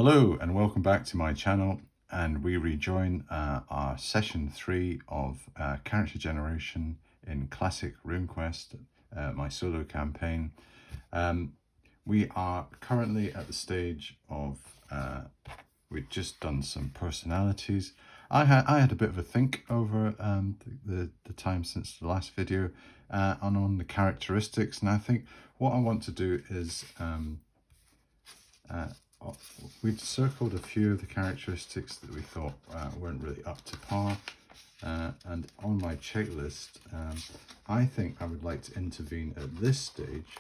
Hello and welcome back to my channel, and we rejoin our session 3 of character generation in classic RuneQuest, my solo campaign. We are currently at the stage of we've just done some personalities. I had a bit of a think over the time since the last video and on the characteristics, and I think what I want to do is we'd circled a few of the characteristics that we thought weren't really up to par, and on my checklist I think I would like to intervene at this stage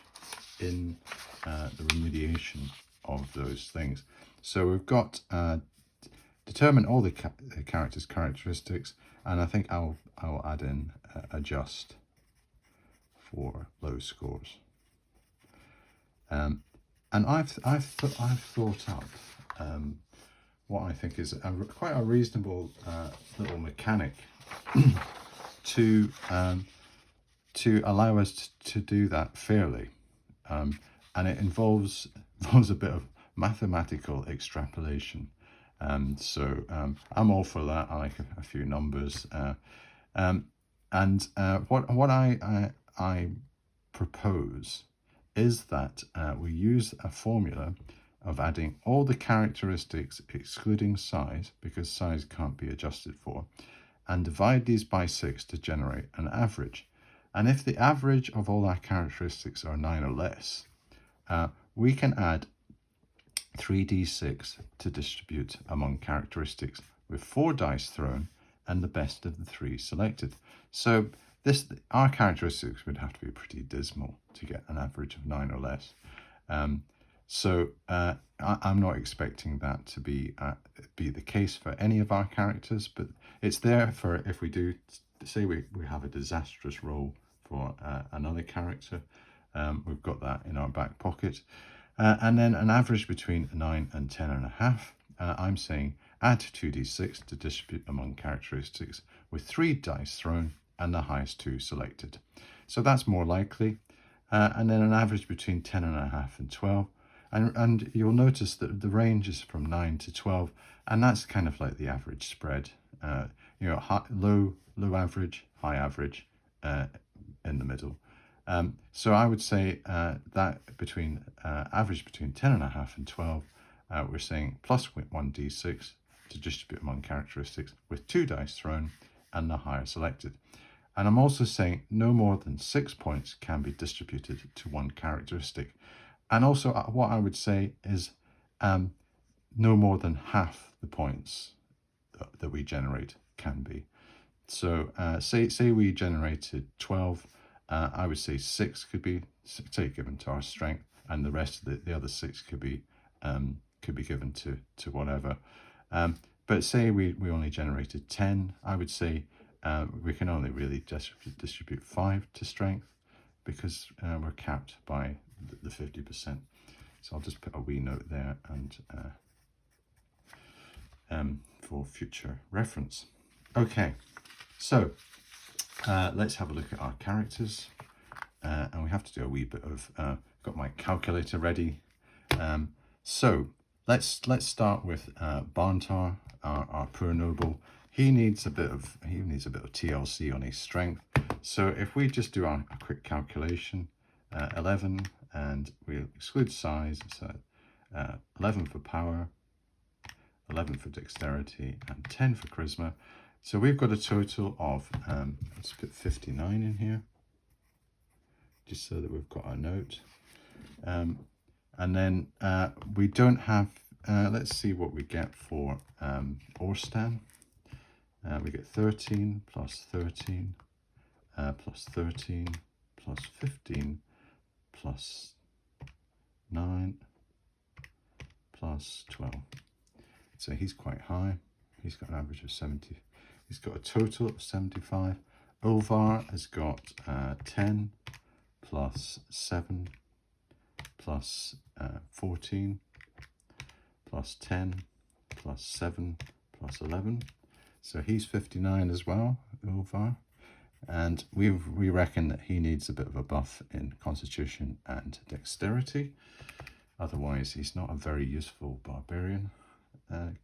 in the remediation of those things. So we've got determine all the characters' characteristics, and I think I'll add in adjust for low scores. And I've thought up what I think is quite a reasonable little mechanic to allow us to do that fairly, and it involves a bit of mathematical extrapolation. So I'm all for that. I like a few numbers, and what I propose is that we use a formula of adding all the characteristics excluding size, because size can't be adjusted for, and divide these by 6 to generate an average. And if the average of all our characteristics are 9 or less, we can add 3d6 to distribute among characteristics, with 4 dice thrown and the best of the 3 selected. So our characteristics would have to be pretty dismal to get an average of 9 or less. I'm not expecting that to be the case for any of our characters, but it's there for if we do, say we have a disastrous roll for another character, we've got that in our back pocket. And then an average between 9 and 10.5. I'm saying add 2d6 to distribute among characteristics, with 3 dice thrown and the highest 2 selected. So that's more likely. And then an average between 10.5 and 12. And you'll notice that the range is from 9 to 12, and that's kind of like the average spread. Low average, high average, in the middle. So I would say that between average between 10.5 and 12, we're saying plus 1d6 to distribute among characteristics, with 2 dice thrown and the higher selected. And I'm also saying no more than 6 points can be distributed to one characteristic. And also what I would say is no more than half the points that we generate can be. So say we generated 12, I would say 6 could be, say, given to our strength, and the rest of the other 6 could be given to whatever. But say we only generated 10, I would say we can only really distribute 5 to strength, because we're capped by the 50%. So I'll just put a wee note there and for future reference. Okay, so let's have a look at our characters, and we have to do a wee bit of got my calculator ready. So let's start with Barntar, our poor noble. He needs a bit of TLC on his strength. So if we just do a quick calculation, 11, and we exclude size, so 11 for power, 11 for dexterity, and 10 for charisma. So we've got a total of, let's put 59 in here, just so that we've got our note. And then we don't have, let's see what we get for Orstan. We get 13 plus 13 plus 13 plus 15 plus 9 plus 12. So he's quite high. He's got an average of 70. He's got a total of 75. Ulvar has got 10 plus 7 plus 14 plus 10 plus 7 plus 11. So he's 59 as well, Ulvar. And we reckon that he needs a bit of a buff in constitution and dexterity. Otherwise, he's not a very useful barbarian. You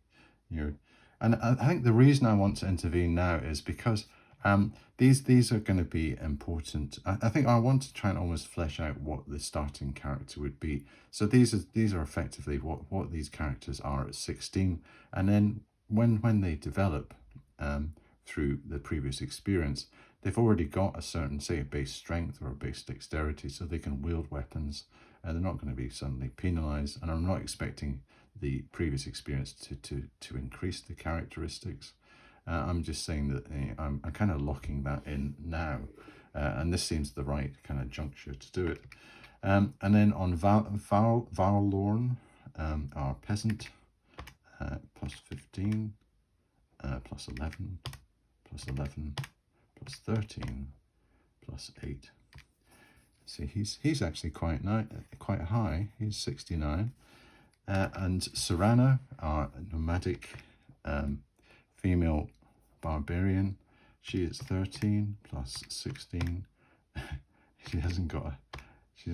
know, and I think the reason I want to intervene now is because these are going to be important. I think I want to try and almost flesh out what the starting character would be. So these are effectively what these characters are at 16, and then when they develop through the previous experience, they've already got a certain, say, a base strength or a base dexterity, so they can wield weapons, and they're not going to be suddenly penalized. And I'm not expecting the previous experience to increase the characteristics. I'm just saying that I'm kind of locking that in now, and this seems the right kind of juncture to do it. And then on Varlorn, our peasant, plus 15, plus 11, plus 11, plus 13, plus 8. See, he's actually quite high. He's 69. And Serana, our nomadic female barbarian, she is 13 plus 16. She's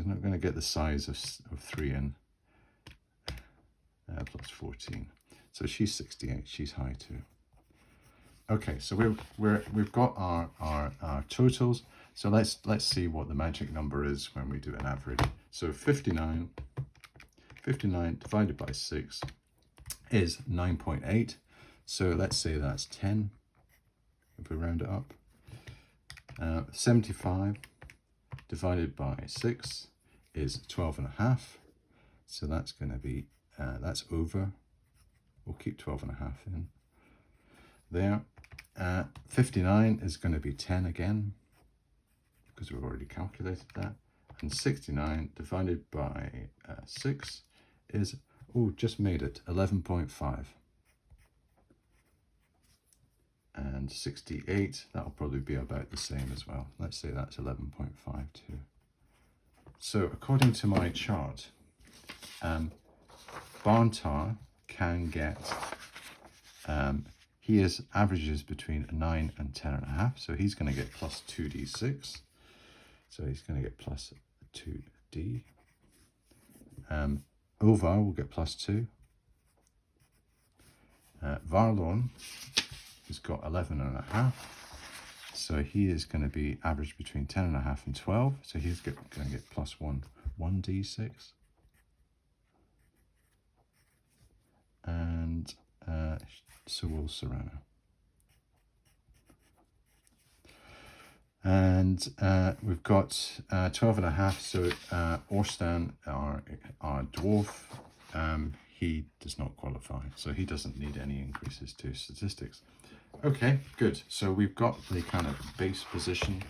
not going to get the size of 3 in, plus 14. So she's 68. She's high too. Okay, so we've got our totals. So let's see what the magic number is when we do an average. So 59 divided by 6 is 9.8. So let's say that's 10 if we round it up. 75 divided by 6 is 12.5. So that's going to be, that's over. We'll keep 12.5 in there. 59 is going to be 10 again, because we've already calculated that. And 69 divided by 6 is, just made it, 11.5. And 68, that'll probably be about the same as well. Let's say that's 11.5 too. So according to my chart, Barntar can get, averages between 9 and 10.5, so he's going to get plus 2d6. So he's going to get plus 2d. Ulvar will get plus 2. Varlorn has got 11.5. So he is going to be average between 10.5 and 12. So he's going to get plus 1d6. And so will Serana. And we've got 12.5. So Orstan, our dwarf, he does not qualify. So he doesn't need any increases to statistics. Okay, good. So we've got the kind of base position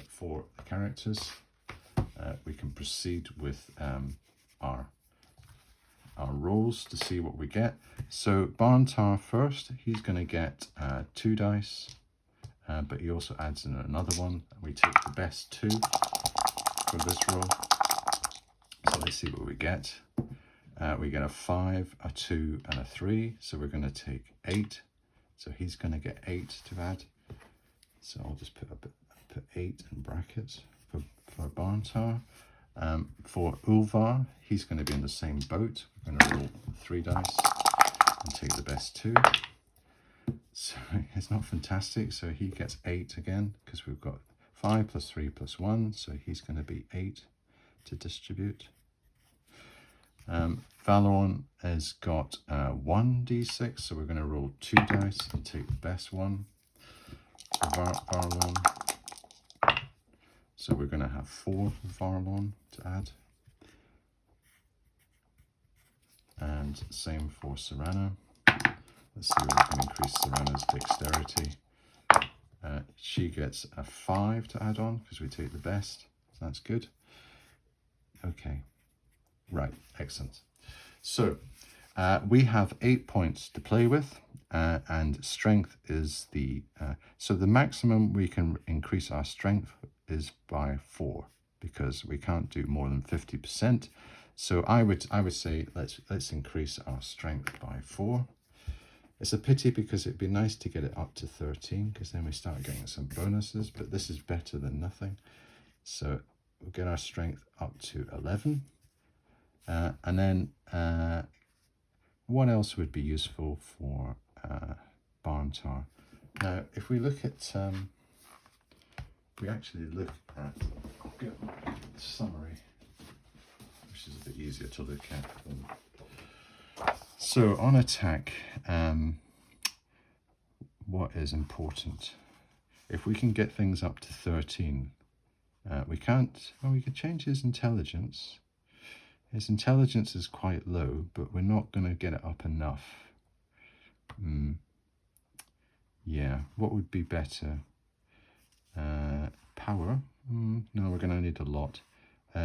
for the characters. We can proceed with our rolls to see what we get. So Barntar first, he's going to get 2 dice, but he also adds in another one. We take the best 2 for this roll. So let's see what we get. We get a 5, a 2, and a 3. So we're going to take 8. So he's going to get 8 to add. So I'll just put 8 in brackets for Barntar. For Ulvar, he's going to be in the same boat. We're going to roll 3 dice and take the best 2. So it's not fantastic. So he gets 8 again, because we've got 5 plus 3 plus 1. So he's going to be 8 to distribute. Valorn has got 1d6, so we're going to roll 2 dice and take the best one. Varlorn. So we're going to have 4 Varlorn to add. And same for Serana. Let's see if we can increase Serana's dexterity. She gets a 5 to add on, because we take the best. So that's good. Okay. Right, excellent. So we have 8 points to play with, and strength is so the maximum we can increase our strength is by 4, because we can't do more than 50%. So I would say let's increase our strength by 4. It's a pity, because it'd be nice to get it up to 13, because then we start getting some bonuses, but this is better than nothing. So we'll get our strength up to 11. And then what else would be useful for Barn Tower? Now, if we look at, we actually look at, I'll get the summary, which is a bit easier to look at than. So on attack, what is important? If we can get things up to 13, we can't, well, we could change his intelligence. His intelligence is quite low, but we're not going to get it up enough. Yeah, what would be better? Power? No, we're going to need a lot.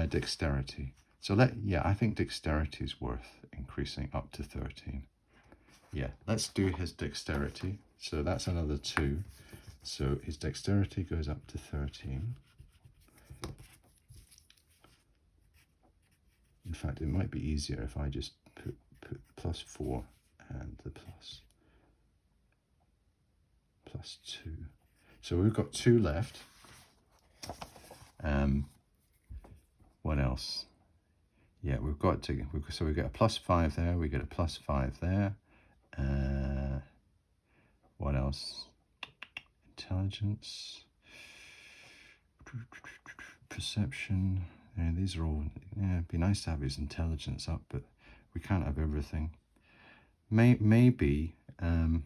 Dexterity. So I think dexterity is worth increasing up to 13. Yeah, let's do his dexterity. So that's another 2. So his dexterity goes up to 13. In fact, it might be easier if I just put +4 and the +2. So we've got 2 left. What else? Yeah, we've got to, so we get a +5 there, we get a +5 there. What else? Intelligence, perception. Yeah, these are all, yeah, it'd be nice to have his intelligence up, but we can't have everything. Maybe, you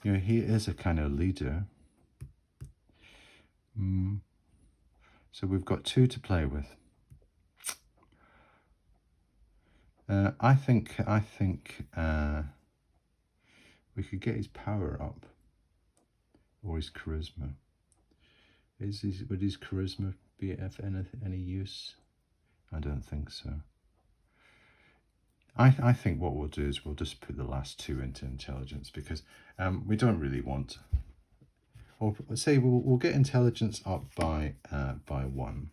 know, he is a kind of leader. So we've got 2 to play with. I think we could get his power up, or his charisma. Would his charisma be of any use? I don't think so. I think what we'll do is we'll just put the last 2 into intelligence, because we don't really want. Or say we'll get intelligence up by 1,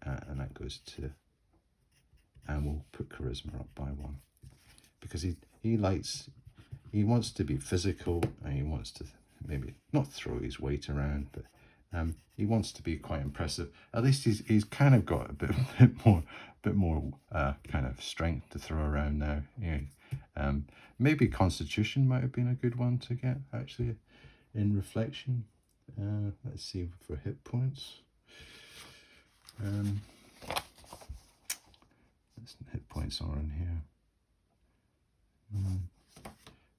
and that goes to. And we'll put charisma up by 1, because he wants to be physical, and he wants to maybe not throw his weight around, but he wants to be quite impressive. At least he's kind of got a bit more kind of strength to throw around now. Yeah. Maybe Constitution might have been a good one to get actually in reflection. Let's see for hit points. Hit points are in here.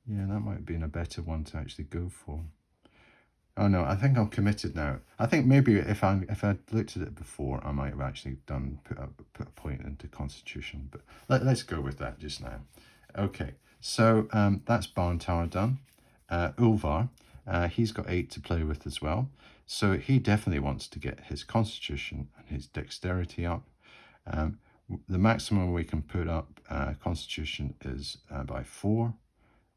Yeah, that might have been a better one to actually go for. Oh no, I think I'm committed now. I think maybe if I'd looked at it before, I might have actually put a point into Constitution. But let's go with that just now. Okay, so that's Barn Tower done. Ulvar, he's got 8 to play with as well. So he definitely wants to get his Constitution and his Dexterity up. The maximum we can put up Constitution is by 4,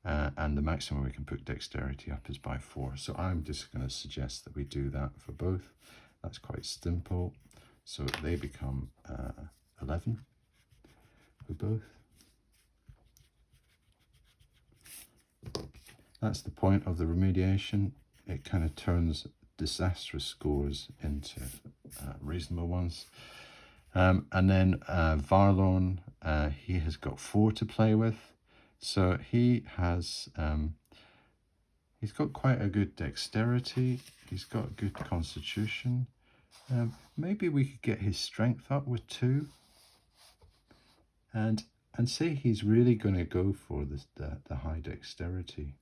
and the maximum we can put Dexterity up is by 4. So I'm just going to suggest that we do that for both. That's quite simple. So they become 11 for both. That's the point of the remediation. It kind of turns disastrous scores into reasonable ones. And then Varlorn, he has got 4 to play with. So he has, he's got quite a good dexterity. He's got a good constitution. Maybe we could get his strength up with 2. And say he's really going to go for the high dexterity.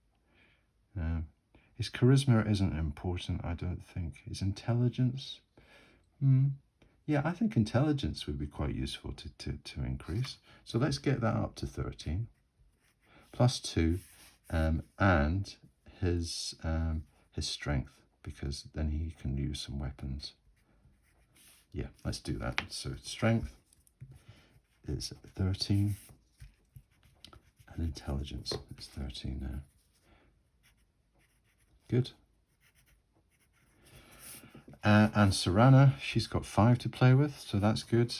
His charisma isn't important, I don't think. His intelligence, yeah, I think intelligence would be quite useful to increase. So let's get that up to 13. +2, and his strength, because then he can use some weapons. Yeah, let's do that. So strength is 13, and intelligence is 13 now. Good. And Serana, she's got 5 to play with, so that's good.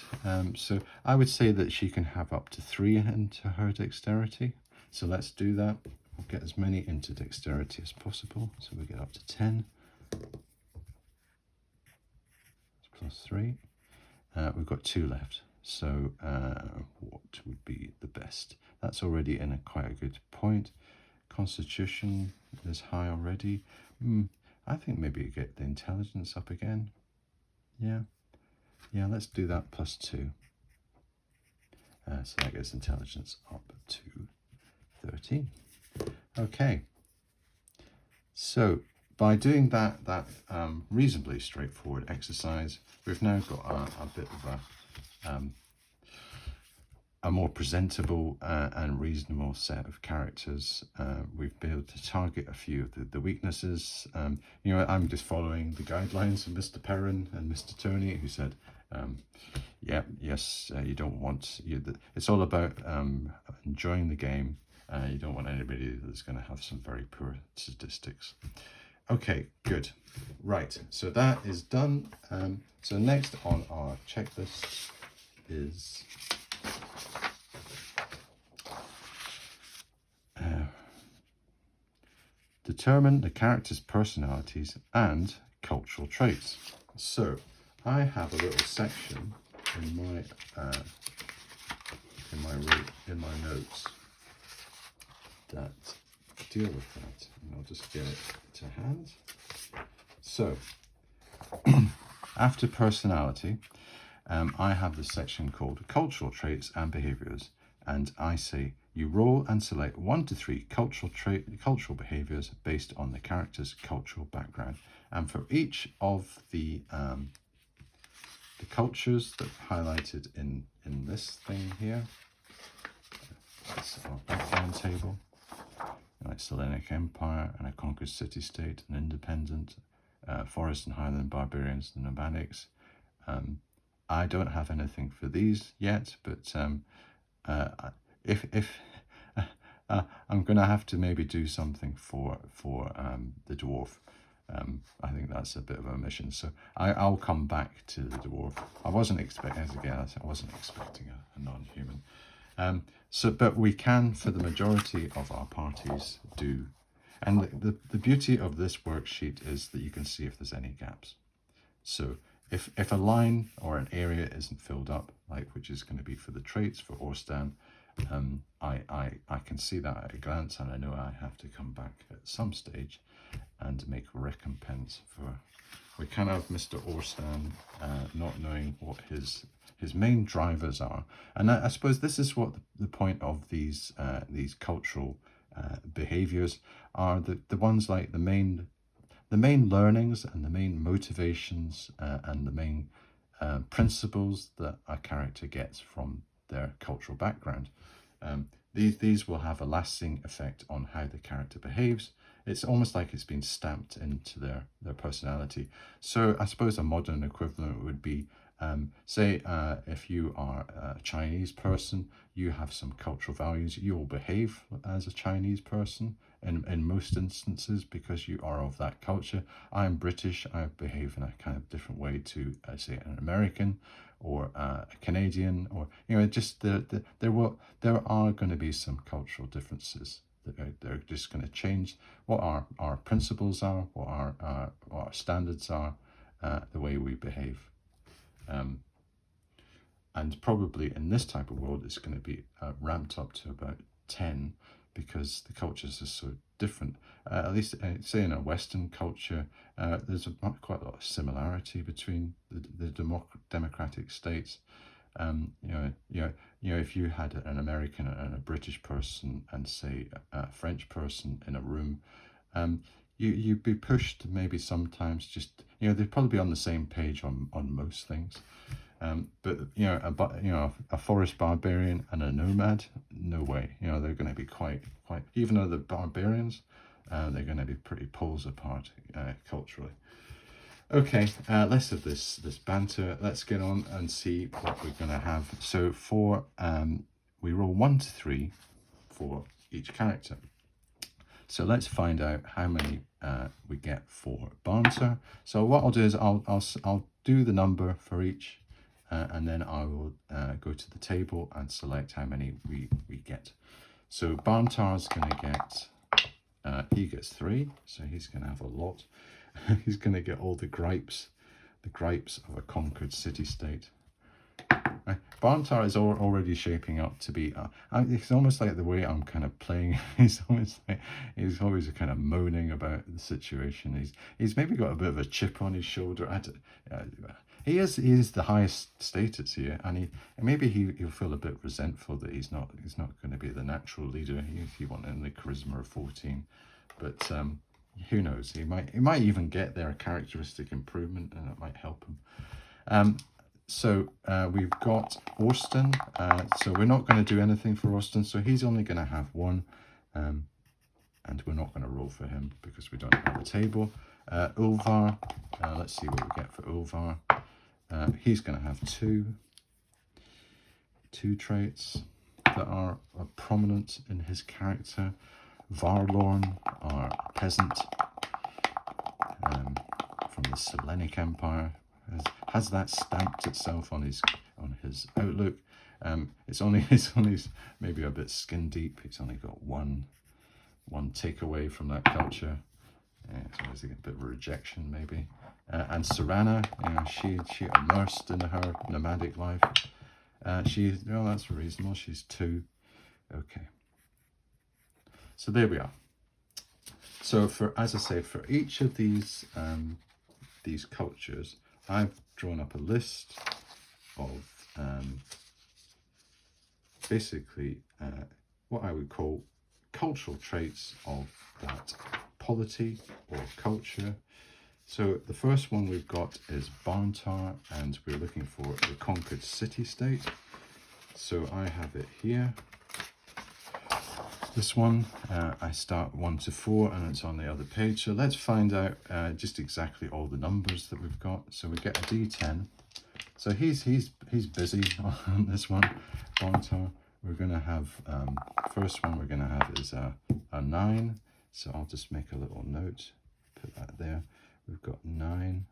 So I would say that she can have up to 3 into her dexterity. So let's do that. We'll get as many into dexterity as possible. So we get up to 10. It's +3. We've got 2 left. So what would be the best? That's already in quite a good point. Constitution is high already. I think maybe you get the intelligence up again. Yeah, let's do that +2. So that gets intelligence up to 13. Okay. So by doing that reasonably straightforward exercise, we've now got a bit of a more presentable and reasonable set of characters. We've been able to target a few of the weaknesses. You know, I'm just following the guidelines of Mr. Perrin and Mr. Tony, who said, you don't want, it's all about enjoying the game. You don't want anybody that's going to have some very poor statistics. Okay, good. Right, so that is done. So next on our checklist is determine the character's personalities and cultural traits. So I have a little section in my notes that deal with that, and I'll just get it to hand. So after personality, I have this section called cultural traits and behaviours, and I say you roll and select 1 to 3 cultural behaviours based on the character's cultural background. And for each of the cultures that are highlighted in this thing here, that's our background table, like Selenic Empire and a conquered city-state, an independent, forest and highland barbarians, the nomadics. I don't have anything for these yet, but if I'm going to have to maybe do something for the dwarf. I think that's a bit of a mission, so I'll come back to the dwarf. I wasn't expecting a non-human. But we can, for the majority of our parties, do. And the beauty of this worksheet is that you can see if there's any gaps. So if a line or an area isn't filled up, like which is going to be for the traits for Orstan, I can see that at a glance, and I know I have to come back at some stage and make recompense for. We can have Mr. Orstan not knowing what his main drivers are, and I suppose this is what the point of these cultural behaviors are. The ones like the main learnings and the main motivations and the main principles that a character gets from their cultural background. These will have a lasting effect on how the character behaves. It's almost like it's been stamped into their personality. So I suppose a modern equivalent would be, say, if you are a Chinese person, you have some cultural values. You will behave as a Chinese person in most instances because you are of that culture. I'm British. I behave in a kind of different way to, say, an American or a Canadian, or just there are going to be some cultural differences. They're just going to change what our principles are, what our standards are, the way we behave. And probably in this type of world, it's going to be ramped up to about 10 because the cultures are so different. At least, say in a Western culture, there's quite a lot of similarity between the democratic states. If you had an American and a British person and say a French person in a room, you'd be pushed maybe sometimes just, they'd probably be on the same page on most things. But a forest barbarian and a nomad, no way. They're going to be quite, even though they're barbarians, they're going to be pretty poles apart culturally. Okay, less of this banter. Let's get on and see what we're going to have. So we roll 1 to 3 for each character. So let's find out how many we get for banter. So what I'll do is I'll do the number for each, and then I will go to the table and select how many we get. So Bantar's going to get, he gets 3, so he's going to have a lot. He's going to get all the gripes of a conquered city-state. Barntar is already shaping up to be. It's almost like the way I'm kind of playing. He's almost like he's always kind of moaning about the situation. He's maybe got a bit of a chip on his shoulder. He is the highest status here, and he'll feel a bit resentful that he's not going to be the natural leader. He wanted the charisma of 14, but who knows? He might even get there a characteristic improvement, and it might help him. So we've got Orsten. So we're not going to do anything for Orsten. So he's only going to have 1, and we're not going to roll for him because we don't have a table. Ulvar. Let's see what we get for Ulvar. He's going to have 2 traits that are prominent in his character. Varlorn, our peasant from the Selenic Empire, has that stamped itself on his outlook. It's only maybe a bit skin deep. He's only got one takeaway from that culture. It's always a bit of a rejection maybe. And Serana, she immersed in her nomadic life. That's reasonable. She's 2. Okay. So there we are. So as I say, for each of these cultures, I've drawn up a list of basically what I would call cultural traits of that polity or culture. So the first one we've got is Barntar, and we're looking for the conquered city-state. So I have it here. This one, I start 1 to 4, and it's on the other page. So let's find out just exactly all the numbers that we've got. So we get a D10. So he's busy on this one. Barntar. We're going to have first one we're going to have is a 9. So I'll just make a little note, put that there. We've got 9.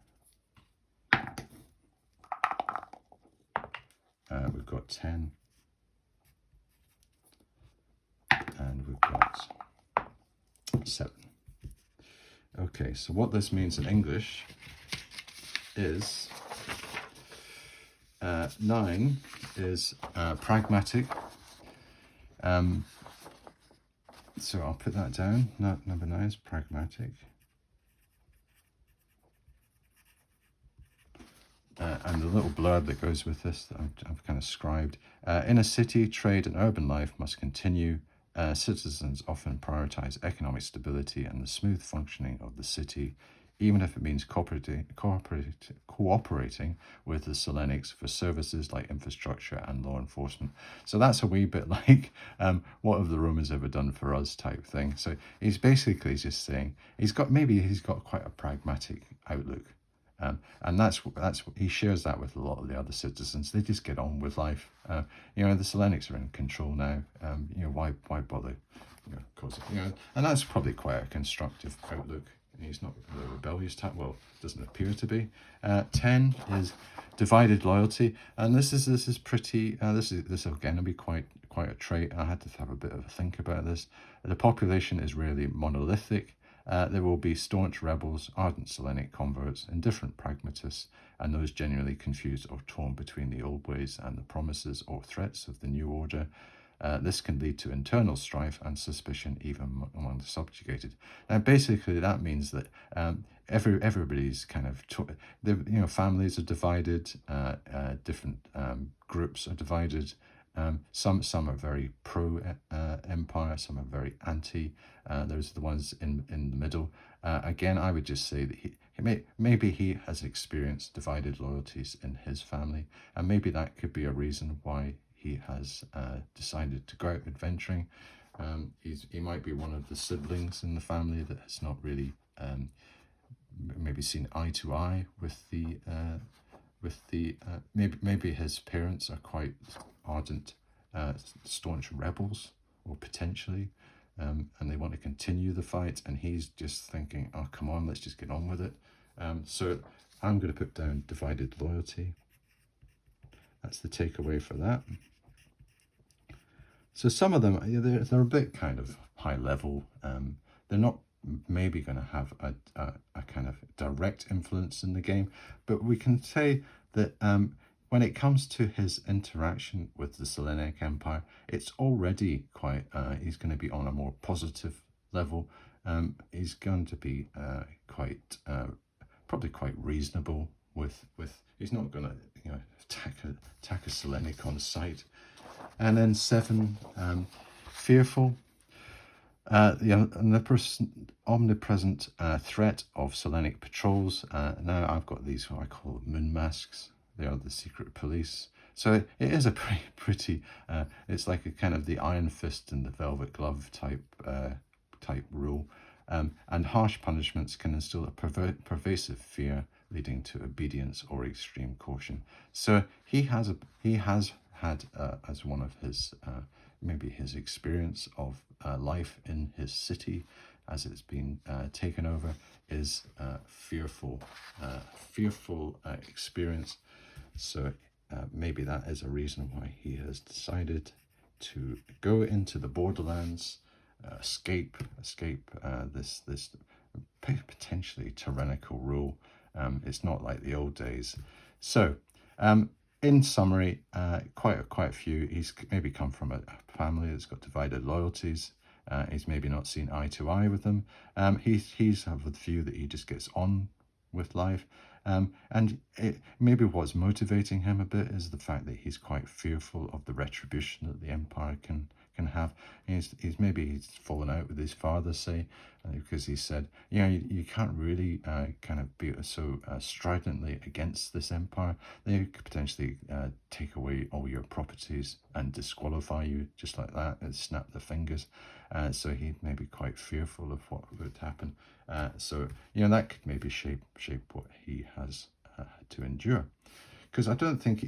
We've got 10. And we've got 7. Okay, so what this means in English is 9 is pragmatic. So I'll put that down. Number 9 is pragmatic. And the little blurb that goes with this that I've kind of scribed. In a city, trade and urban life must continue. Citizens often prioritize economic stability and the smooth functioning of the city, even if it means cooperating with the Selenics for services like infrastructure and law enforcement. So that's a wee bit like what have the Romans ever done for us type thing. So he's basically just saying he's got quite a pragmatic outlook. And that's he shares that with a lot of the other citizens. They just get on with life. The Selenics are in control now. Why bother? And that's probably quite a constructive outlook. He's not the rebellious type. Well, doesn't appear to be. 10 is divided loyalty, and this is pretty. This is again to be quite a trait. I had to have a bit of a think about this. The population is really monolithic. There will be staunch rebels, ardent Selenic converts, indifferent pragmatists, and those genuinely confused or torn between the old ways and the promises or threats of the new order. This can lead to internal strife and suspicion even among the subjugated. Now, basically, that means that everybody's kind of, families are divided, different groups are divided. Some are very pro empire, some are very anti. Those are the ones in the middle. Again, I would just say that maybe he has experienced divided loyalties in his family, and maybe that could be a reason why he has decided to go out adventuring. He might be one of the siblings in the family that has not really maybe seen eye to eye with the maybe his parents are quite ardent, staunch rebels, or potentially, and they want to continue the fight, and he's just thinking, oh, come on, let's just get on with it. So I'm going to put down divided loyalty. That's the takeaway for that. So some of them, they're a bit kind of high level. They're not maybe going to have a kind of direct influence in the game, but we can say that when it comes to his interaction with the Selenic Empire, it's already quite, he's going to be on a more positive level. He's going to be probably quite reasonable with he's not going to, you know, attack a Selenic on sight. And then 7, fearful. The omnipresent threat of Selenic patrols. Now I've got these, what I call moon masks. They are the secret police. So it is a pretty it's like a kind of the iron fist and the velvet glove type rule. And harsh punishments can instill a pervasive fear, leading to obedience or extreme caution. So he has had as one of his maybe his experience of life in his city as it's been taken over is fearful experience. So maybe that is a reason why he has decided to go into the borderlands, escape this potentially tyrannical rule. It's not like the old days. So in summary, quite a few. He's maybe come from a family that's got divided loyalties. He's maybe not seen eye to eye with them. He's of the view that he just gets on with life. And maybe what's motivating him a bit is the fact that he's quite fearful of the retribution that the Empire can have. He's fallen out with his father, say, because he said, you know, you can't really kind of be so stridently against this Empire. They could potentially take away all your properties and disqualify you just like that and snap their fingers. So he may be quite fearful of what would happen. So, you know, that could maybe shape what he has to endure. Because I don't think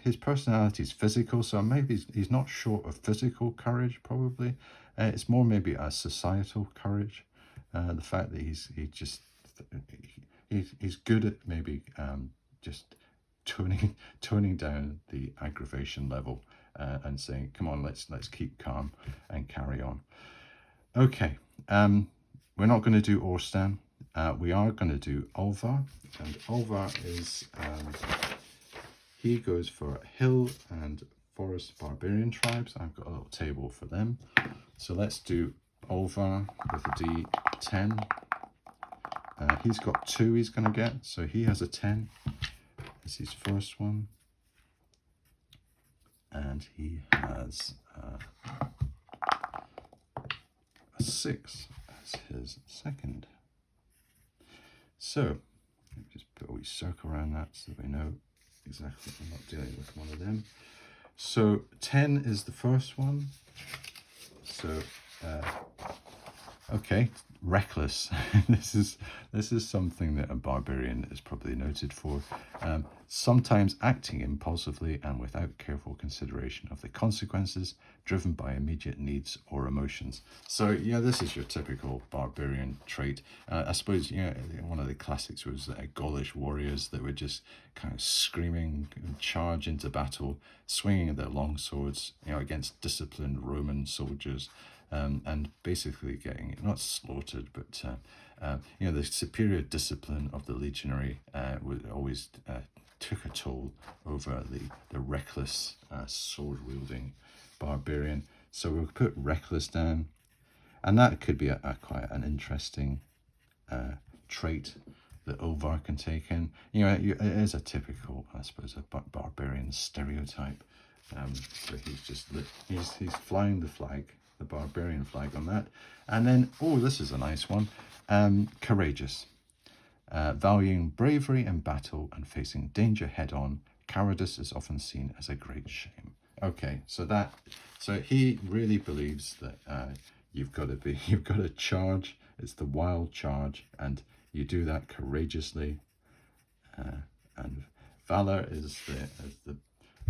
his personality is physical, so maybe he's not short of physical courage. Probably, it's more maybe a societal courage. The fact that he's good at maybe just toning down the aggravation level and saying, "Come on, let's keep calm and carry on." Okay, we're not going to do Orstan. We are going to do Ulvar, and Ulvar is. He goes for hill and forest barbarian tribes. I've got a little table for them. So let's do Ulvar with a D10. He's got 2 he's going to get. So he has a 10 as his first one. And he has a 6 as his second. So let me just put a wee circle around that so that we know exactly, I'm not dealing with one of them. So 10 is the first one. So okay, reckless. This is something that a barbarian is probably noted for. Sometimes acting impulsively and without careful consideration of the consequences, driven by immediate needs or emotions. So yeah, this is your typical barbarian trait. I suppose, you know, one of the classics was Gaulish warriors that were just kind of screaming and charge into battle, swinging their long swords, you know, against disciplined Roman soldiers. And basically getting not slaughtered, but you know, the superior discipline of the legionary would always took a toll over the reckless sword wielding barbarian. So we'll put reckless down, and that could be quite an interesting trait that Ulvar can take in. You know, it is a typical, I suppose, a barbarian stereotype. So he's flying the flag, the barbarian flag on that. And then, oh, this is a nice one. Courageous. Valuing bravery in battle and facing danger head on, cowardice is often seen as a great shame. Okay, so he really believes that you've got to charge. It's the wild charge, and you do that courageously. And valor is the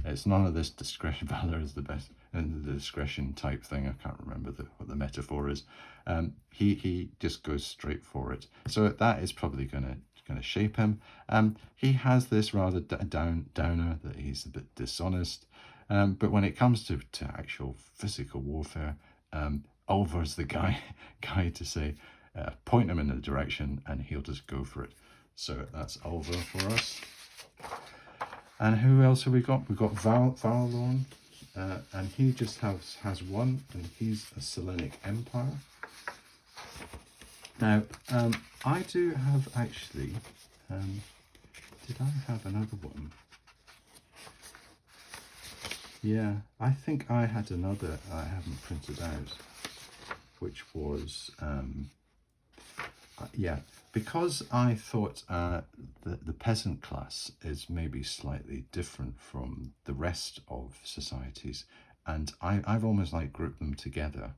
it's none of this discretion. Valor is the best, and the discretion type thing. I can't remember what the metaphor is. He just goes straight for it. So that is probably gonna shape him. He has this rather downer that he's a bit dishonest. But when it comes to actual physical warfare, Ulvar's the guy to say, point him in a direction, and he'll just go for it. So that's Ulvar for us. And who else have we got? We've got Varlorn, and he just has one, and he's a Selenic Empire. Now, I do have actually, did I have another one? Yeah, I think I had another I haven't printed out, which was, yeah, because I thought the peasant class is maybe slightly different from the rest of societies, and I've almost like grouped them together.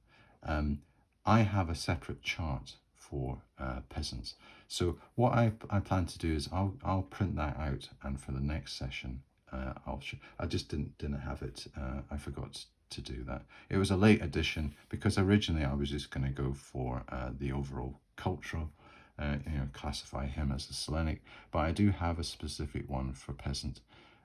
I have a separate chart for peasants. So what I plan to do is I'll print that out, and for the next session, I just didn't have it. I forgot to do that. It was a late addition because originally I was just going to go for the overall cultural, classify him as a Selenic, but I do have a specific one for peasant.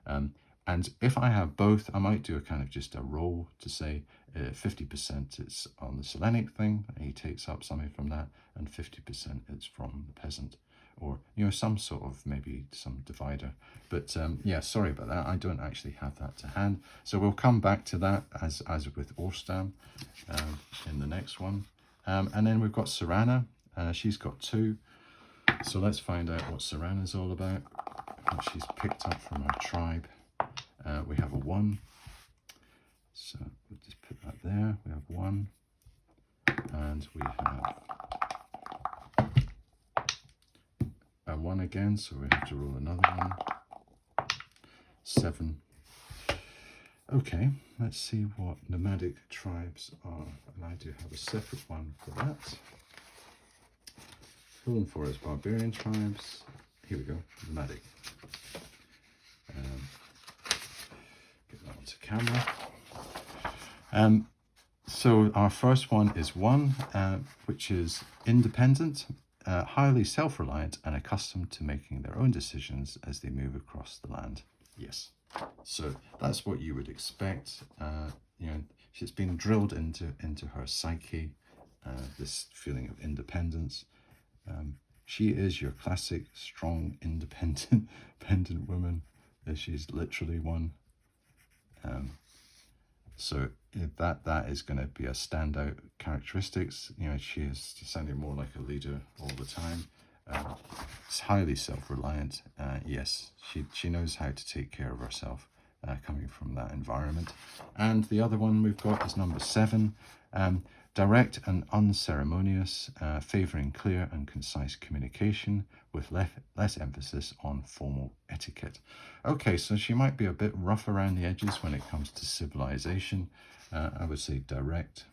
And if I have both, I might do a kind of just a roll to say 50% it's on the Selenic thing, he takes up something from that, and 50% it's from the peasant, or some sort of maybe some divider. But yeah, sorry about that, I don't actually have that to hand, so we'll come back to that as with Orstam in the next one. And then we've got Serana. She's got 2, so let's find out what Serana's all about, what she's picked up from her tribe. We have a 1, so we'll just put that there. We have 1, and we have a 1 again, so we have to roll another one. 7. Okay, let's see what nomadic tribes are, and I do have a separate one for that. Full and forest barbarian tribes. Here we go, nomadic. Get that onto camera. So our first one is 1, which is independent, highly self-reliant, and accustomed to making their own decisions as they move across the land. Yes, so that's what you would expect. She's been drilled into her psyche, this feeling of independence. She is your classic strong, independent woman. She's literally one. So that is going to be a standout characteristics. She is sounding more like a leader all the time. It's highly self-reliant. Yes, she knows how to take care of herself, coming from that environment. And the other one we've got is number 7. Direct and unceremonious, favouring clear and concise communication with less emphasis on formal etiquette. Okay, so she might be a bit rough around the edges when it comes to civilization. I would say direct.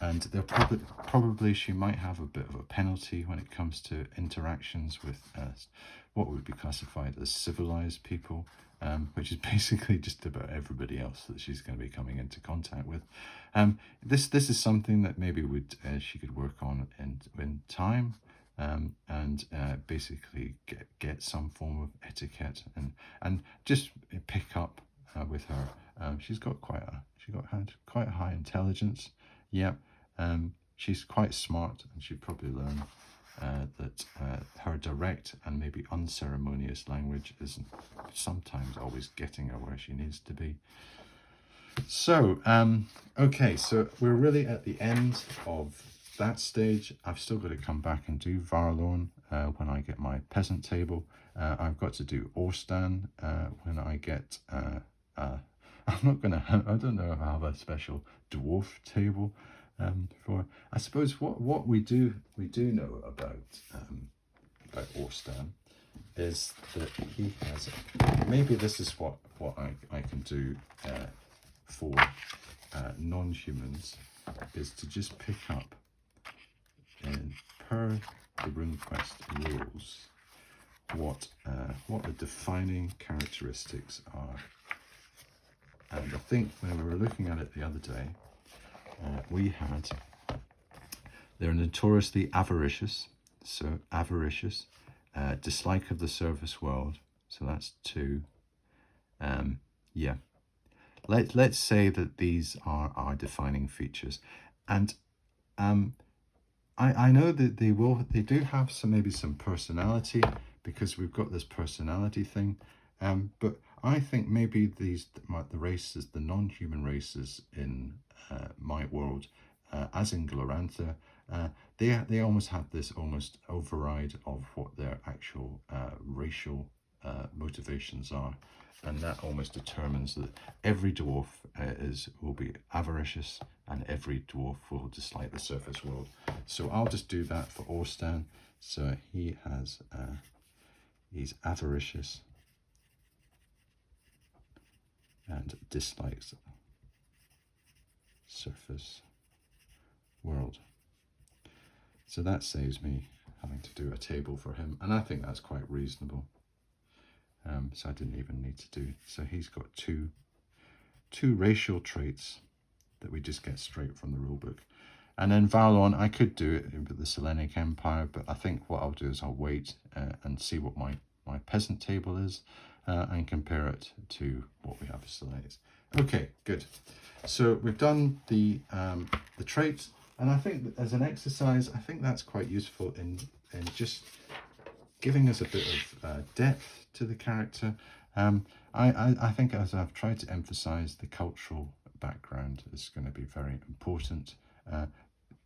And they'll probably she might have a bit of a penalty when it comes to interactions with what would be classified as civilized people, which is basically just about everybody else that she's going to be coming into contact with. This is something that maybe she could work on in time, and basically get some form of etiquette and just pick up with her. She's got quite a high intelligence. Yep. She's quite smart, and she'd probably learn that her direct and maybe unceremonious language isn't sometimes always getting her where she needs to be. So, okay, so we're really at the end of that stage. I've still got to come back and do Varlorn when I get my peasant table. I've got to do Orstan when I get... I don't know if I have a special dwarf table for. I suppose what we do know about Orstan is that he has. Maybe this is what I can do for non-humans, is to just pick up per the RuneQuest rules what the defining characteristics are. And I think when we were looking at it the other day, they're notoriously avaricious. So avaricious, dislike of the service world. So that's 2. Yeah. Let's say that these are our defining features. And I know that they do have maybe some personality, because we've got this personality thing. But I think maybe the races, the non-human races in my world, as in Glorantha, they almost have this almost override of what their actual racial motivations are, and that almost determines that every dwarf will be avaricious, and every dwarf will dislike the surface world. So I'll just do that for Orstan. So he has he's avaricious and dislikes surface world. So that saves me having to do a table for him, and I think that's quite reasonable. So I didn't even need to do. So he's got two racial traits that we just get straight from the rulebook. And then Valon, I could do it with the Selenic Empire, but I think what I'll do is I'll wait and see what my peasant table is and compare it to what we have for Selenics. Okay, good. So we've done the traits, and I think that as an exercise, I think that's quite useful in just giving us a bit of depth to the character. I think, as I've tried to emphasize, the cultural background is going to be very important.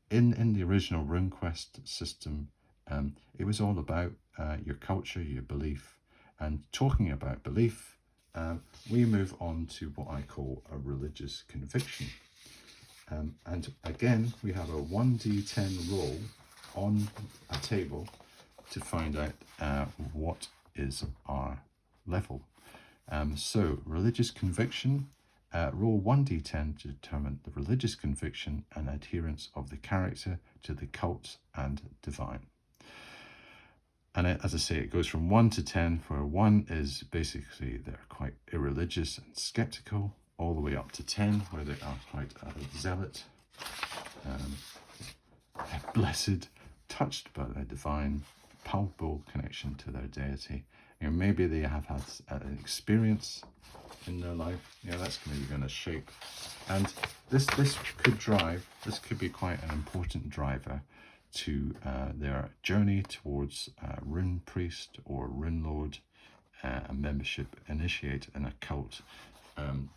In the original RuneQuest system, it was all about your culture, your belief. And talking about belief, we move on to what I call a religious conviction. And again, we have a 1d10 roll on a table to find out what is our level. So religious conviction, roll 1d10 to determine the religious conviction and adherence of the character to the cult and divine. And as I say, it goes from 1 to 10, where 1 is basically they're quite irreligious and skeptical, all the way up to 10, where they are quite zealot, blessed, touched by their divine, palpable connection to their deity. You know, maybe they have had an experience in their life. You know, that's maybe going to shape. And this could be quite an important driver to their journey towards rune priest or rune lord, a membership, initiate in a cult.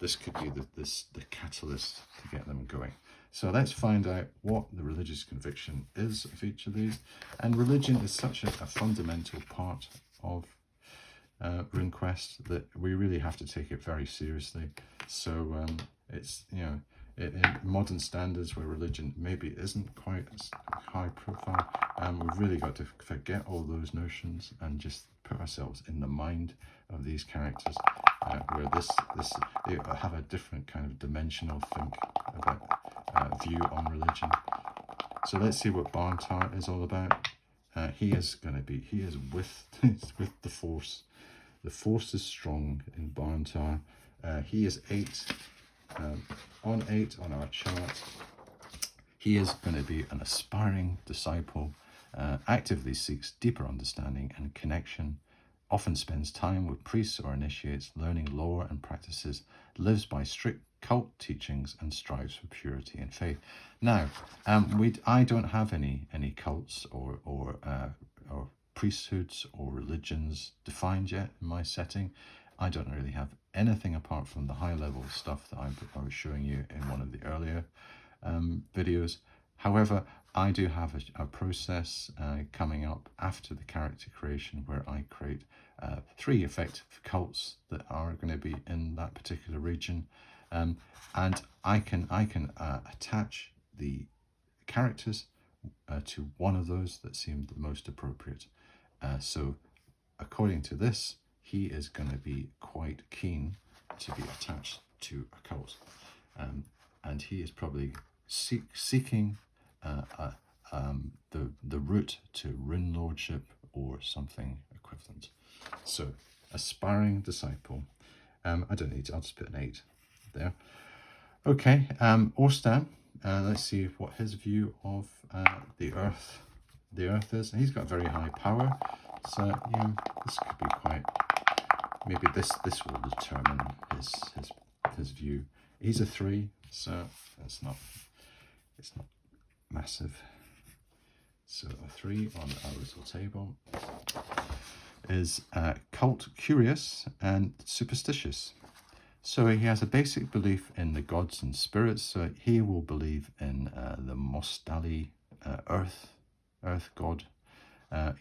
This could be the catalyst to get them going. So let's find out what the religious conviction is of each of these. And religion is such a fundamental part of RuneQuest that we really have to take it very seriously. So it's, you know, in modern standards where religion maybe isn't quite as high profile, we've really got to forget all those notions and just put ourselves in the mind of these characters, where they have a different kind of dimensional view on religion. So let's see what Barntar is all about. He is with the Force. The Force is strong in Barntar. He is 8. On 8 on our chart. He is going to be an aspiring disciple, actively seeks deeper understanding and connection, often spends time with priests or initiates, learning lore and practices, lives by strict cult teachings, and strives for purity and faith. Now, I don't have any cults or priesthoods or religions defined yet in my setting. I don't really have anything apart from the high level stuff that I was showing you in one of the earlier videos. However, I do have a process coming up after the character creation where I create 3 effective cults that are going to be in that particular region, and I can attach the characters to one of those that seemed the most appropriate. So according to this, he is going to be quite keen to be attached to a cult, and he is probably seeking the route to rune lordship or something equivalent. So aspiring disciple. I don't need to, I'll just put an 8 there. Okay, Orstan. Let's see what his view of the earth is. He's got very high power, so you know, this could be quite. Maybe this will determine his view. He's a 3, so it's not massive. So a 3 on our little table. is cult curious and superstitious. So he has a basic belief in the gods and spirits. So he will believe in the Mostali earth god.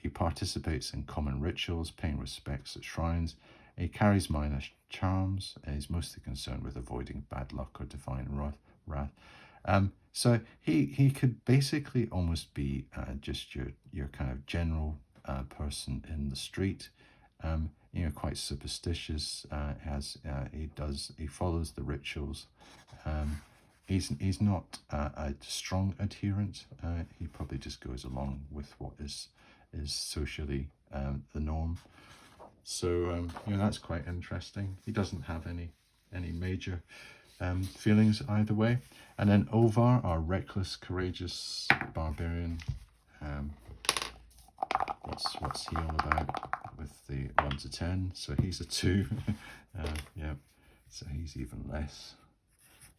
He participates in common rituals, paying respects at shrines. He carries minor charms. He's mostly concerned with avoiding bad luck or divine wrath. So he could basically almost be just your kind of general person in the street. Quite superstitious. He follows the rituals. He's not a strong adherent. He probably just goes along with what is socially the norm. So that's quite interesting. He doesn't have any major feelings either way. And then Ovar, our reckless, courageous barbarian. What's he all about with the 1 to 10? So he's a 2. Yeah, so he's even less.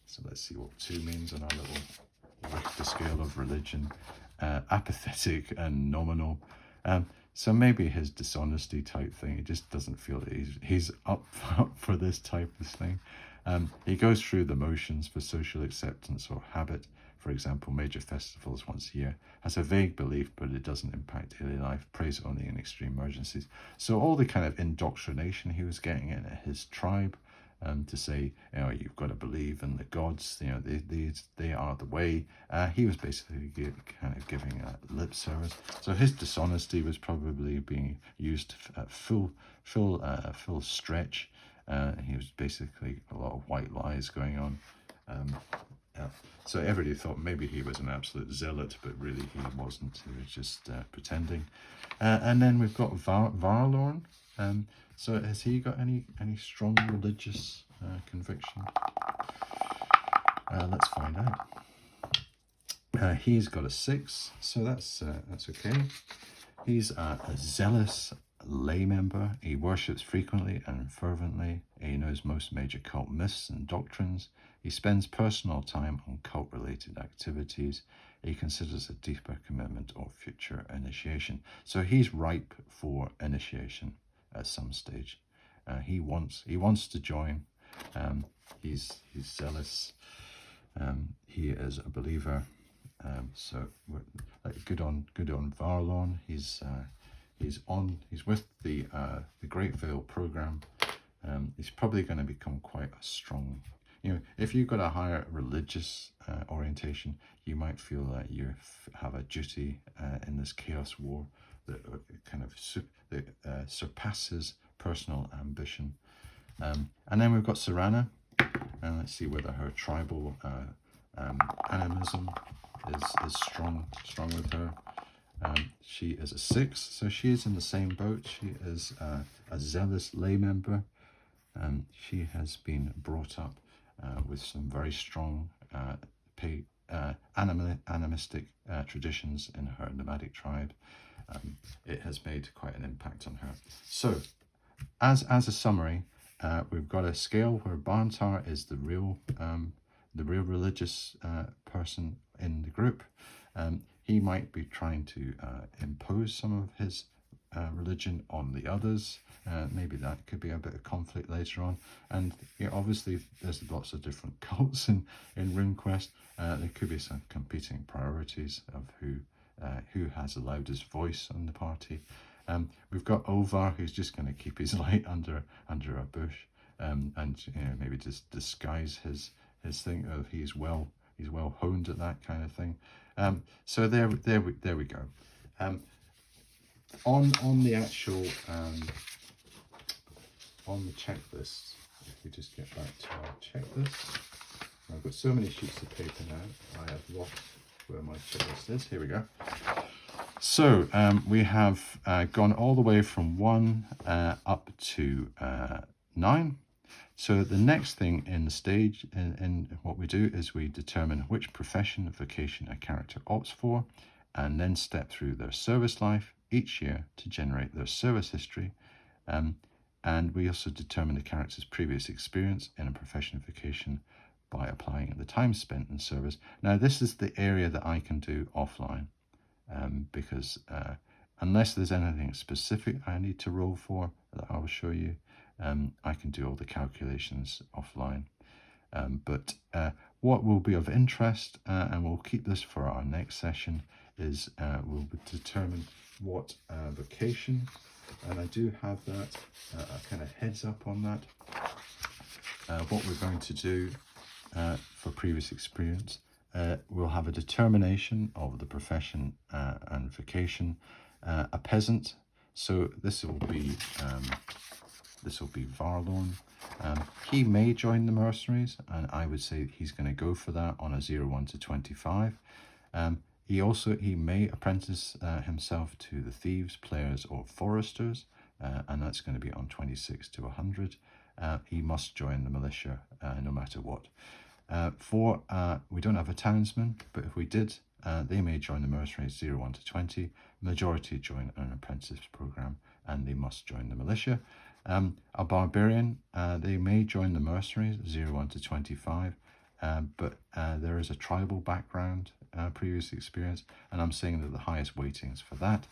So let's see what 2 means on our little Richter scale of religion. Apathetic and nominal. So maybe his dishonesty type thing, he just doesn't feel that he's up for this type of thing. He goes through the motions for social acceptance or habit. For example, major festivals once a year. Has a vague belief, but it doesn't impact daily life. Prays only in extreme emergencies. So all the kind of indoctrination he was getting in his tribe, to say, you've got to believe in the gods, they are the way. He was basically kind of giving lip service. So his dishonesty was probably being used at full stretch. He was basically a lot of white lies going on. So everybody thought maybe he was an absolute zealot, but really he wasn't. He was just pretending. And then we've got Varlorn. So has he got any strong religious conviction? Let's find out. He's got a 6, so that's okay. He's a zealous lay member. He worships frequently and fervently. He knows most major cult myths and doctrines. He spends personal time on cult-related activities. He considers a deeper commitment or future initiation. So he's ripe for initiation at some stage. He wants to join. He's zealous. He is a believer. So good on Varlorn. He's with the Great Veil program. He's probably going to become quite a strong. If you've got a higher religious orientation, you might feel that you have a duty in this chaos war that kind of surpasses personal ambition. And then we've got Serana, and let's see whether her tribal animism is strong with her. She is a 6, so she is in the same boat. She is a zealous lay member. She has been brought up with some very strong animistic traditions in her nomadic tribe. It has made quite an impact on her. So, as a summary, we've got a scale where Barntar is the real religious person in the group. He might be trying to impose some of his religion on the others. Maybe that could be a bit of conflict later on. And obviously there's lots of different cults in RuneQuest. There could be some competing priorities of who has the loudest voice on the party. We've got Ovar, who's just going to keep his light under a bush, and maybe just disguise his thing. He's well honed at that kind of thing. So there we go. On the actual on the checklist, if we just get back to our checklist, I've got so many sheets of paper now. I have lost where my checklist is. Here we go. So we have gone all the way from 1 up to 9. So the next thing in the stage, in what we do, is we determine which profession, vocation a character opts for, and then step through their service life each year to generate their service history. And we also determine the character's previous experience in a profession vocation by applying the time spent in service. Now, this is the area that I can do offline, because unless there's anything specific I need to roll for that I will show you, I can do all the calculations offline. But what will be of interest, and we'll keep this for our next session, is we'll determine what vocation, and I do have that, a kind of heads up on that, what we're going to do for previous experience. We'll have a determination of the profession and vocation, a peasant, so this will be Varlorn. He may join the mercenaries, and I would say he's going to go for that on a 01 to 25. He may apprentice himself to the thieves, players, or foresters, and that's going to be on 26 to 100. He must join the militia no matter what. We don't have a townsman, but if we did, they may join the mercenaries 01 to 20. Majority join an apprentice program, and they must join the militia. A barbarian, they may join the mercenaries 01 to 25, but there is a tribal background, previous experience, and I'm saying that the highest weightings for that.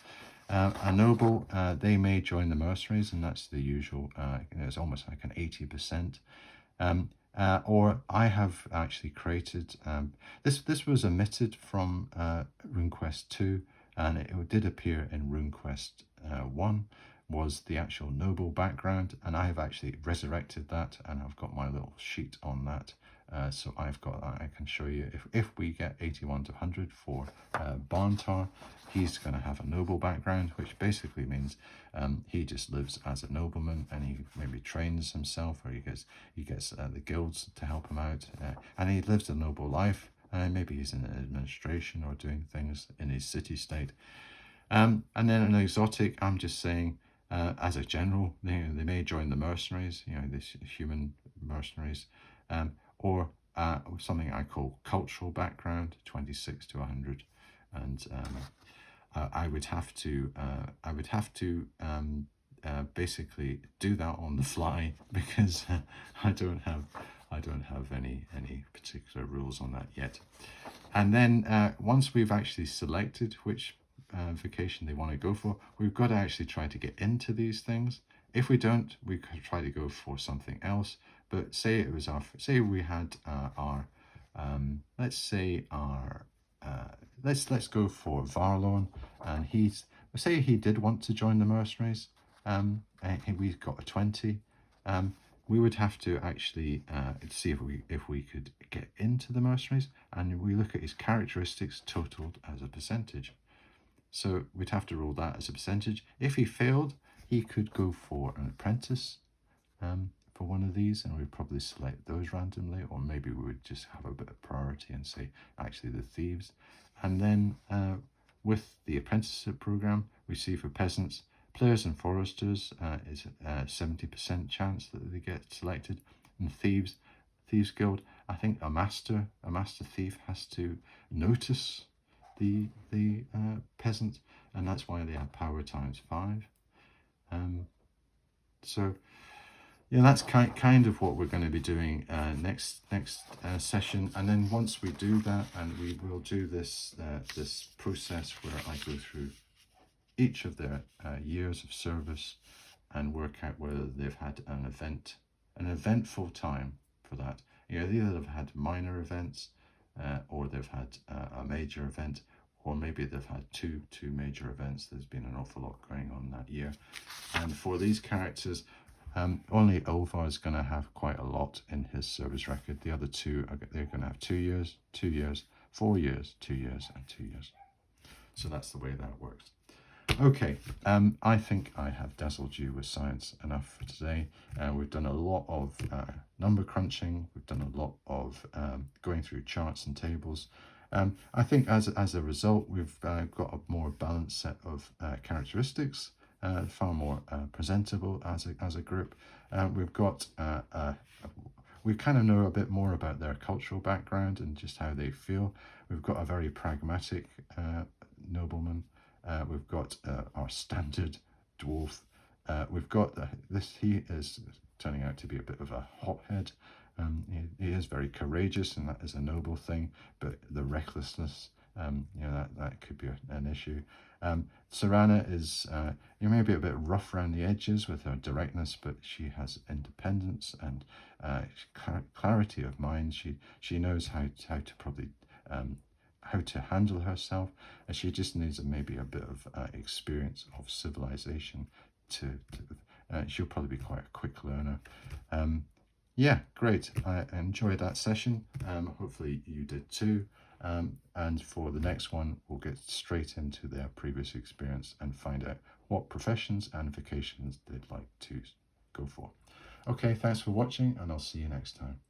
A noble, they may join the mercenaries, and that's the usual, it's almost like an 80%. Or I have actually created, this was omitted from RuneQuest 2, and it did appear in RuneQuest 1, was the actual noble background, and I have actually resurrected that, and I've got my little sheet on that. So I've got that. I can show you if we get 81 to 100 for Barntar, he's going to have a noble background, which basically means he just lives as a nobleman, and he maybe trains himself, or he gets the guilds to help him out, and he lives a noble life. Maybe he's in administration or doing things in his city-state. And then an exotic, I'm just saying, as a general, they may join the mercenaries, the human mercenaries, or something I call cultural background, 26 to 100, and I would have to basically do that on the fly, because I don't have any particular rules on that yet. And then once we've actually selected which vocation they want to go for, we've got to actually try to get into these things. If we don't, we could try to go for something else. But say it was we had let's go for Varlorn, and say he did want to join the mercenaries, and we've got a 20. We would have to actually see if we could get into the mercenaries, and we look at his characteristics totaled as a percentage. So we'd have to roll that as a percentage. If he failed, he could go for an apprentice for one of these, and we'd probably select those randomly, or maybe we would just have a bit of priority and say actually the thieves. And then with the apprenticeship program, we see for peasants, players and foresters is a 70% chance that they get selected, and thieves guild, I think a master thief has to notice the peasant, and that's why they have power times 5. So yeah, that's kind of what we're going to be doing next session. And then once we do that, and we will do this process where I go through each of their years of service and work out whether they've had an eventful time for that. They either have had minor events, or they've had a major event, or maybe they've had two major events. There's been an awful lot going on that year. And for these characters, only Ulvar is going to have quite a lot in his service record. The other two, they're going to have 2 years, 2 years, 4 years, 2 years, and 2 years. So that's the way that works. Okay, I think I have dazzled you with science enough for today. We've done a lot of number crunching. We've done a lot of going through charts and tables. I think as a result, we've got a more balanced set of characteristics, far more presentable as a group. We kind of know a bit more about their cultural background and just how they feel. We've got a very pragmatic nobleman. We've got our standard dwarf. We've got he is turning out to be a bit of a hothead. He is very courageous, and that is a noble thing, but the recklessness that could be an issue. Sarana is maybe a bit rough around the edges with her directness, but she has independence and clarity of mind. She knows how to probably how to handle herself, and she just needs maybe a bit of experience of civilization she'll probably be quite a quick learner. Yeah, great. I enjoyed that session. Hopefully you did too. And for the next one, we'll get straight into their previous experience and find out what professions and vocations they'd like to go for. Okay, thanks for watching, and I'll see you next time.